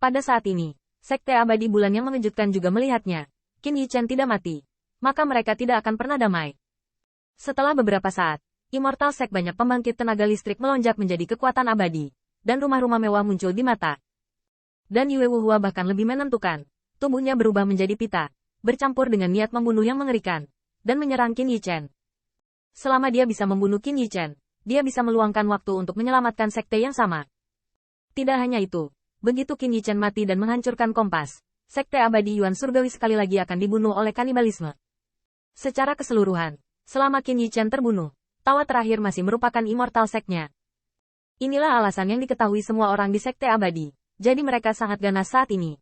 Pada saat ini, Sekte Abadi Bulan yang mengejutkan juga melihatnya. Qin Yichen tidak mati. Maka mereka tidak akan pernah damai. Setelah beberapa saat, Immortal Sect banyak pembangkit tenaga listrik melonjak menjadi kekuatan abadi. Dan rumah-rumah mewah muncul di mata. Dan Yue Wuhua bahkan lebih menentukan. Tubuhnya berubah menjadi pita. Bercampur dengan niat membunuh yang mengerikan. Dan menyerang Qin Yichen. Selama dia bisa membunuh Qin Yichen, dia bisa meluangkan waktu untuk menyelamatkan sekte yang sama. Tidak hanya itu, begitu Qin Yichen mati dan menghancurkan kompas, Sekte Abadi Yuan Surgawi sekali lagi akan dibunuh oleh kanibalisme. Secara keseluruhan, selama Qin Yichen terbunuh, tawa terakhir masih merupakan Immortal Sect-nya. Inilah alasan yang diketahui semua orang di Sekte Abadi, jadi mereka sangat ganas saat ini.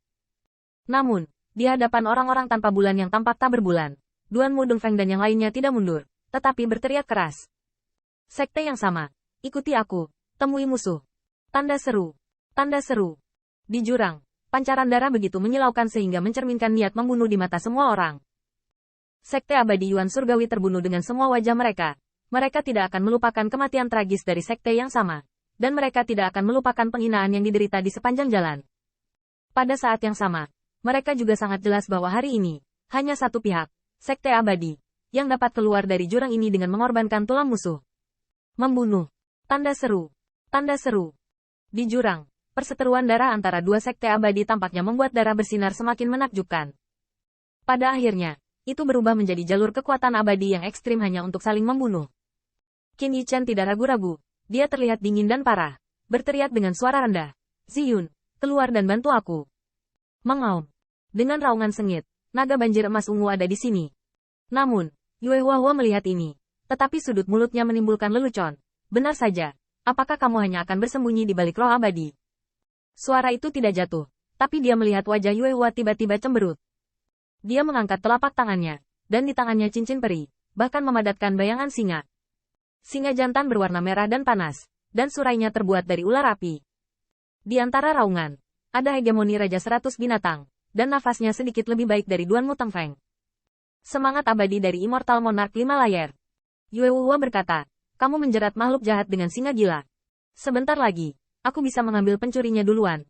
Namun, di hadapan orang-orang tanpa bulan yang tampak tak berbulan, Duan Mu Dongfeng dan yang lainnya tidak mundur, tetapi berteriak keras. Sekte yang sama, ikuti aku, temui musuh. Tanda seru. Tanda seru. Di jurang, pancaran darah begitu menyilaukan sehingga mencerminkan niat membunuh di mata semua orang. Sekte Abadi Yuan Surgawi terbunuh dengan semua wajah mereka. Mereka tidak akan melupakan kematian tragis dari sekte yang sama. Dan mereka tidak akan melupakan penghinaan yang diderita di sepanjang jalan. Pada saat yang sama, mereka juga sangat jelas bahwa hari ini, hanya satu pihak, Sekte Abadi, yang dapat keluar dari jurang ini dengan mengorbankan tulang musuh. Membunuh. Tanda seru. Tanda seru. Di jurang, perseteruan darah antara dua sekte abadi tampaknya membuat darah bersinar semakin menakjubkan. Pada akhirnya, itu berubah menjadi jalur kekuatan abadi yang ekstrim hanya untuk saling membunuh. Qin Yichen tidak ragu-ragu. Dia terlihat dingin dan parah. Berteriak dengan suara rendah. Ziyun, keluar dan bantu aku. Mengaum. Dengan raungan sengit, naga banjir emas ungu ada di sini. Namun, Yue Huahua melihat ini. Tetapi sudut mulutnya menimbulkan lelucon. Benar saja. Apakah kamu hanya akan bersembunyi di balik roh abadi? Suara itu tidak jatuh. Tapi dia melihat wajah Yue Hua tiba-tiba cemberut. Dia mengangkat telapak tangannya. Dan di tangannya cincin peri. Bahkan memadatkan bayangan singa. Singa jantan berwarna merah dan panas. Dan surainya terbuat dari ular api. Di antara raungan, ada hegemoni Raja 100 binatang. Dan nafasnya sedikit lebih baik dari Duan Mu Dongfeng. Semangat abadi dari Immortal Monarch 5 layar. Yue Wuhua berkata, kamu menjerat makhluk jahat dengan singa gila. Sebentar lagi, aku bisa mengambil pencurinya duluan.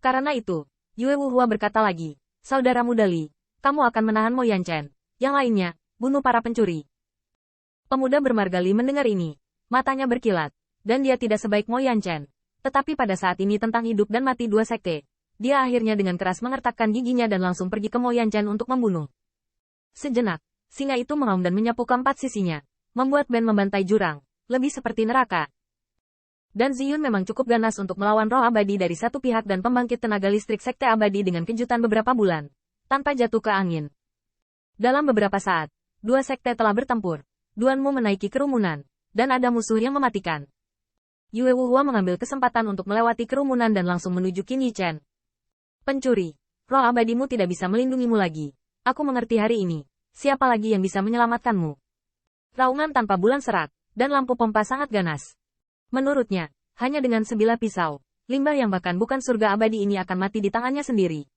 Karena itu, Yue Wuhua berkata lagi, saudara muda Li, kamu akan menahan Mo Yanchen. Yang lainnya, bunuh para pencuri. Pemuda bermarga Li mendengar ini. Matanya berkilat, dan dia tidak sebaik Mo Yanchen. Tetapi pada saat ini tentang hidup dan mati dua sekte, dia akhirnya dengan keras mengertakkan giginya dan langsung pergi ke Mo Yanchen untuk membunuh. Sejenak, singa itu mengaum dan menyapu keempat sisinya, membuat Ben membantai jurang, lebih seperti neraka. Dan Ziyun memang cukup ganas untuk melawan roh abadi dari satu pihak dan pembangkit tenaga listrik sekte abadi dengan kejutan beberapa bulan, tanpa jatuh ke angin. Dalam beberapa saat, dua sekte telah bertempur, Duan Mu menaiki kerumunan, dan ada musuh yang mematikan. Yue Wuhua mengambil kesempatan untuk melewati kerumunan dan langsung menuju Qin Yichen. Pencuri, roh abadimu tidak bisa melindungimu lagi. Aku mengerti hari ini. Siapa lagi yang bisa menyelamatkanmu? Raungan tanpa bulan serak, dan lampu pompa sangat ganas. Menurutnya, hanya dengan sebilah pisau, limbah yang bahkan bukan surga abadi ini akan mati di tangannya sendiri.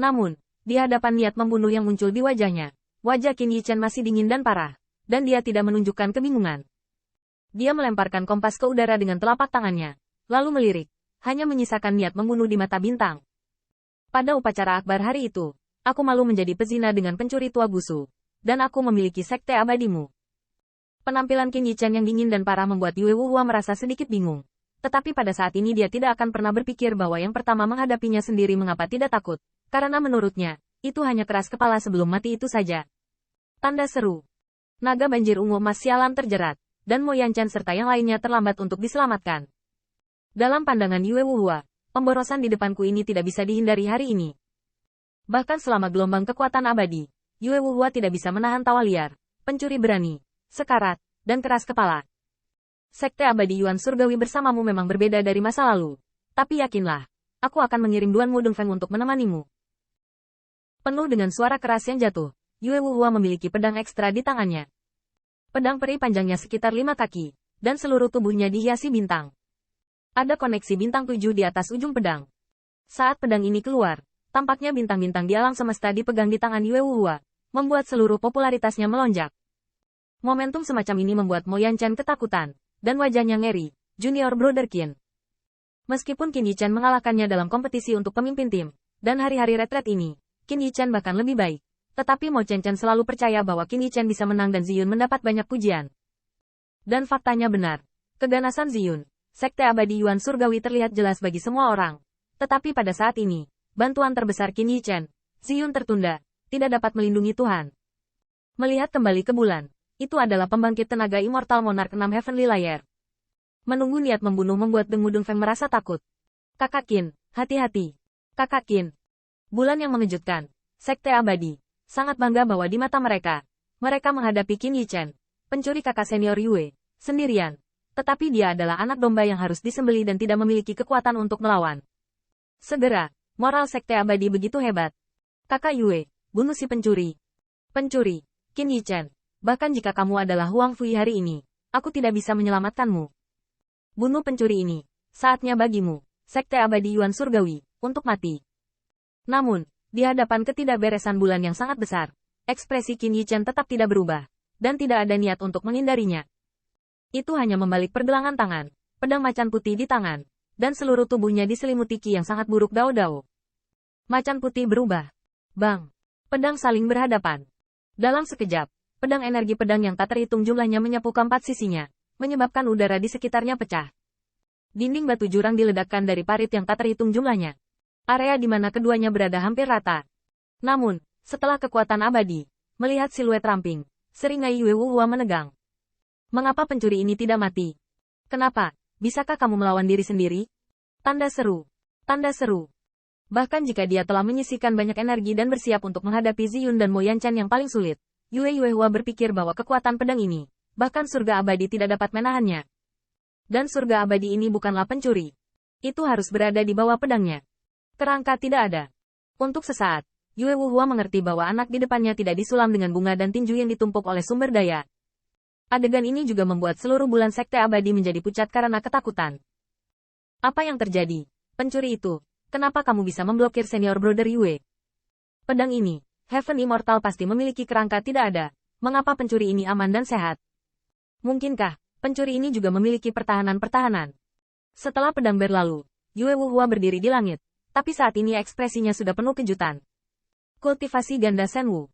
Namun, di hadapan niat membunuh yang muncul di wajahnya, wajah Qin Yichen masih dingin dan parah, dan dia tidak menunjukkan kebingungan. Dia melemparkan kompas ke udara dengan telapak tangannya, lalu melirik, hanya menyisakan niat membunuh di mata bintang. Pada upacara akbar hari itu, aku malu menjadi pezina dengan pencuri tua Gusu, dan aku memiliki sekte abadimu. Penampilan Qin Yichen yang dingin dan parah membuat Yue Wuhua merasa sedikit bingung. Tetapi pada saat ini dia tidak akan pernah berpikir bahwa yang pertama menghadapinya sendiri mengapa tidak takut, karena menurutnya, itu hanya keras kepala sebelum mati itu saja. Tanda seru. Naga banjir ungu emas sialan terjerat, dan Mo Yanchen serta yang lainnya terlambat untuk diselamatkan. Dalam pandangan Yue Wuhua, pemborosan di depanku ini tidak bisa dihindari hari ini. Bahkan selama gelombang kekuatan abadi, Yue Wuhua tidak bisa menahan tawa liar, pencuri berani, sekarat, dan keras kepala. Sekte abadi Yuan Surgawi bersamamu memang berbeda dari masa lalu. Tapi yakinlah, aku akan mengirim Duan Mu Dongfeng untuk menemanimu. Penuh dengan suara keras yang jatuh, Yue Wuhua memiliki pedang ekstra di tangannya. Pedang peri panjangnya sekitar 5 kaki, dan seluruh tubuhnya dihiasi bintang. Ada koneksi bintang 7 di atas ujung pedang. Saat pedang ini keluar, tampaknya bintang-bintang di alam semesta dipegang di tangan Yue Wuhua, membuat seluruh popularitasnya melonjak. Momentum semacam ini membuat Mo Yanchen ketakutan, dan wajahnya ngeri, Junior Brother Qin. Meskipun Qin Yichan mengalahkannya dalam kompetisi untuk pemimpin tim, dan hari-hari retret ini, Qin Yichan bahkan lebih baik. Tetapi Mo Chen selalu percaya bahwa Qin Yichan bisa menang dan Ziyun mendapat banyak pujian. Dan faktanya benar. Keganasan Ziyun, Sekte Abadi Yuan Surgawi terlihat jelas bagi semua orang. Tetapi pada saat ini, bantuan terbesar Qin Yichan, Ziyun tertunda, tidak dapat melindungi Tuhan. Melihat kembali ke bulan, itu adalah pembangkit tenaga immortal Monarch 6 Heavenly Layer. Menunggu niat membunuh membuat Deng Wudong Feng merasa takut. Kakak Qin, hati-hati. Kakak Qin. Bulan yang mengejutkan. Sekte Abadi. Sangat bangga bahwa di mata mereka menghadapi Qin Yichan, pencuri kakak senior Yue, sendirian. Tetapi dia adalah anak domba yang harus disembeli dan tidak memiliki kekuatan untuk melawan. Segera, moral Sekte Abadi begitu hebat. Kakak Yue, bunuh si pencuri. Pencuri, Qin Yichan. Bahkan jika kamu adalah Huang Fui hari ini, aku tidak bisa menyelamatkanmu. Bunuh pencuri ini. Saatnya bagimu, Sekte Abadi Yuan Surgawi, untuk mati. Namun, di hadapan ketidakberesan bulan yang sangat besar, ekspresi Qin Yichan tetap tidak berubah, dan tidak ada niat untuk menghindarinya. Itu hanya membalik pergelangan tangan, pedang macan putih di tangan, dan seluruh tubuhnya diselimuti ki yang sangat buruk Dao-Dao. Macan putih berubah. Bang! Pedang saling berhadapan. Dalam sekejap, pedang energi pedang yang tak terhitung jumlahnya menyapu keempat sisinya, menyebabkan udara di sekitarnya pecah. Dinding batu jurang diledakkan dari parit yang tak terhitung jumlahnya. Area di mana keduanya berada hampir rata. Namun, setelah kekuatan abadi, melihat siluet ramping, seringai Yue Wuhua menegang. Mengapa pencuri ini tidak mati? Kenapa? Bisakah kamu melawan diri sendiri? Tanda seru. Tanda seru. Bahkan jika dia telah menyisihkan banyak energi dan bersiap untuk menghadapi Ziyun dan Mo Yanchan yang paling sulit, Yue Wuhua berpikir bahwa kekuatan pedang ini, bahkan surga abadi tidak dapat menahannya. Dan surga abadi ini bukanlah pencuri. Itu harus berada di bawah pedangnya. Kerangka tidak ada. Untuk sesaat, Yue Wuhua mengerti bahwa anak di depannya tidak disulam dengan bunga dan tinju yang ditumpuk oleh sumber daya. Adegan ini juga membuat seluruh bulan Sekte Abadi menjadi pucat karena ketakutan. Apa yang terjadi? Pencuri itu, kenapa kamu bisa memblokir senior brother Yue? Pedang ini, Heaven Immortal pasti memiliki kerangka tidak ada. Mengapa pencuri ini aman dan sehat? Mungkinkah, pencuri ini juga memiliki pertahanan-pertahanan? Setelah pedang berlalu, Yue Wuhua berdiri di langit. Tapi saat ini ekspresinya sudah penuh kejutan. Kultivasi ganda Senwu.